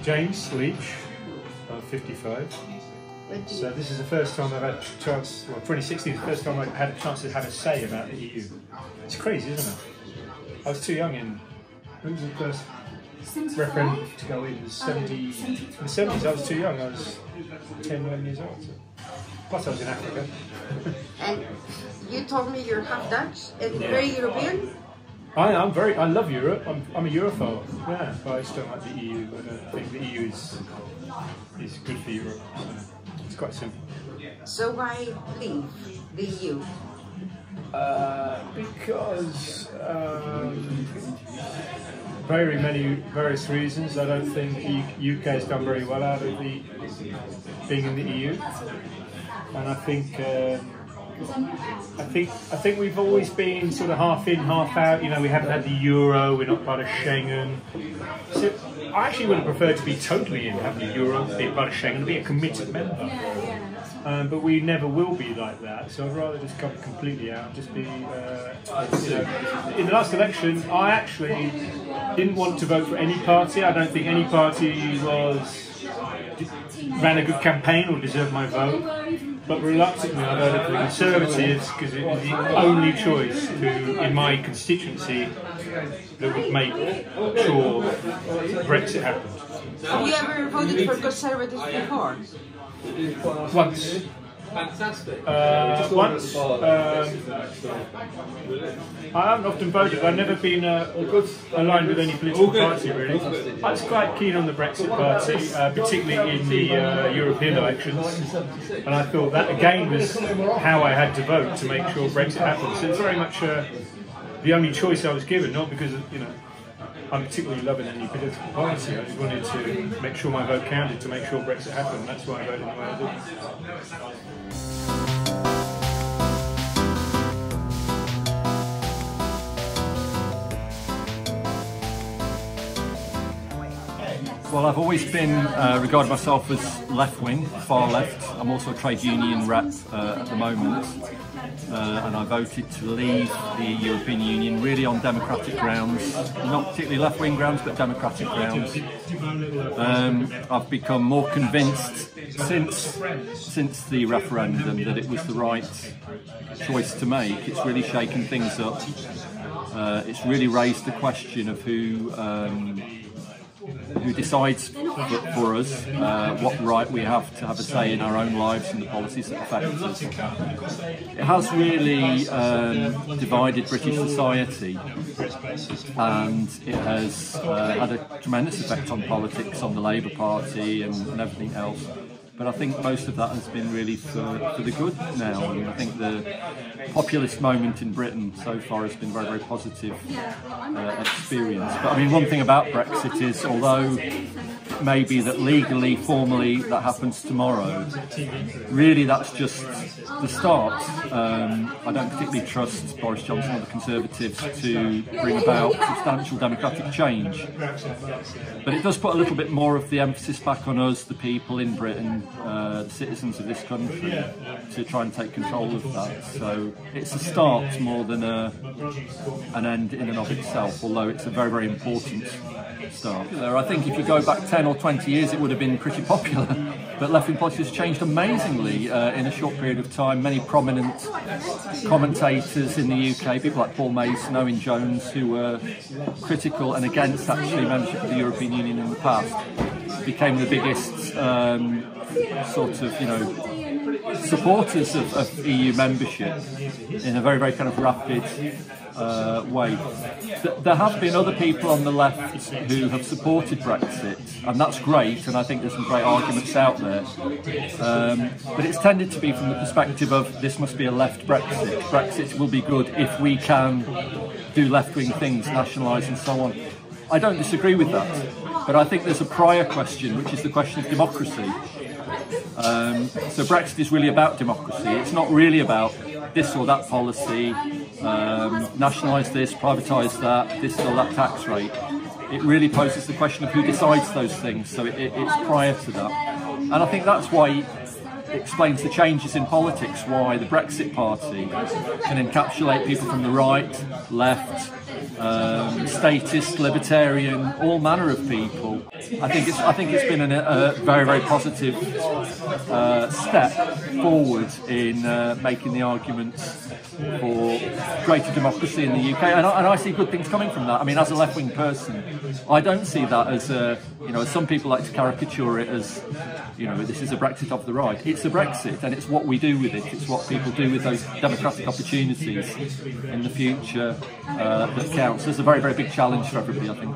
James Leach, 55. So this is the first time I've had a chance, well 2016 is the first time I've had a chance to have a say about the EU. It's crazy, isn't it? I was too young in, who was the first referendum to go in? In the 70s I was too young, I was 10, 11 years old. So. Plus I was in Africa. And you told me you're half Dutch and very European? I love Europe. I'm a Europhile. Yeah, but I just don't like the EU. I don't think the EU is good for Europe. So it's quite simple. So why leave the EU? Because various reasons. I don't think the UK has done very well out of being in the EU, and I think we've always been sort of half in, half out. You know, we haven't had the euro, we're not part of Schengen. So I actually would have preferred to be totally in, having the euro, be part of Schengen, be a committed member. But we never will be like that. So I'd rather just come completely out, just be. In the last election, I actually didn't want to vote for any party. I don't think any party ran a good campaign or deserved my vote. But reluctantly I voted for the Conservatives because it was the only choice in my constituency that would make sure Brexit happened. Have you ever voted for Conservatives before? Once. Fantastic. Once. I haven't often voted. I've never been aligned with any political party really. I was quite keen on the Brexit party, particularly in the European elections, and I thought that again was how I had to vote to make sure Brexit happened. So it's very much the only choice I was given, not because I'm particularly loving any political party. I just wanted to make sure my vote counted to make sure Brexit happened. That's why I voted the way I did. Well, I've always been regarded myself as left-wing, far left. I'm also a trade union rep at the moment, and I voted to leave the European Union really on democratic grounds, not particularly left-wing grounds, but democratic grounds. I've become more convinced since the referendum that it was the right choice to make. It's really shaken things up. It's really raised the question of who decides for us what right we have to have a say in our own lives and the policies that affect us. It has really divided British society, and it has had a tremendous effect on politics, on the Labour Party and everything else. But I think most of that has been really for the good now, and I think the populist moment in Britain so far has been very, very positive experience. But I mean, one thing about Brexit is, although maybe that legally, formally, that happens tomorrow, really that's just the start. I don't particularly trust Boris Johnson or the Conservatives to bring about substantial democratic change. But it does put a little bit more of the emphasis back on us, the people in Britain, the citizens of this country, to try and take control of that. So it's a start more than an end in and of itself, although it's a very, very important start. I think if you go back 10 or 20 years, it would have been pretty popular, but left-wing politics has changed amazingly in a short period of time. Many prominent commentators in the UK, people like Paul Mason, Owen Jones, who were critical and against actually membership of the European Union in the past, became the biggest supporters of EU membership in a very, very kind of rapid way. There have been other people on the left who have supported Brexit, and that's great, and I think there's some great arguments out there. But it's tended to be from the perspective of this must be a left Brexit. Brexit will be good if we can do left-wing things, nationalise and so on. I don't disagree with that, but I think there's a prior question, which is the question of democracy. So Brexit is really about democracy. It's not really about this or that policy, nationalise this, privatise that, this or that tax rate. It really poses the question of who decides those things, so it's prior to that. And I think that's why it explains the changes in politics, why the Brexit Party can encapsulate people from the right, left, statist, libertarian, all manner of people. I think it's been a very, very positive step forward in making the arguments for greater democracy in the UK, and I see good things coming from that. I mean, as a left-wing person, I don't see that as as some people like to caricature it as, this is a Brexit of the right. It's a Brexit, and it's what we do with it. It's what people do with those democratic opportunities in the future that counts. There's a very, very big challenge for everybody, I think.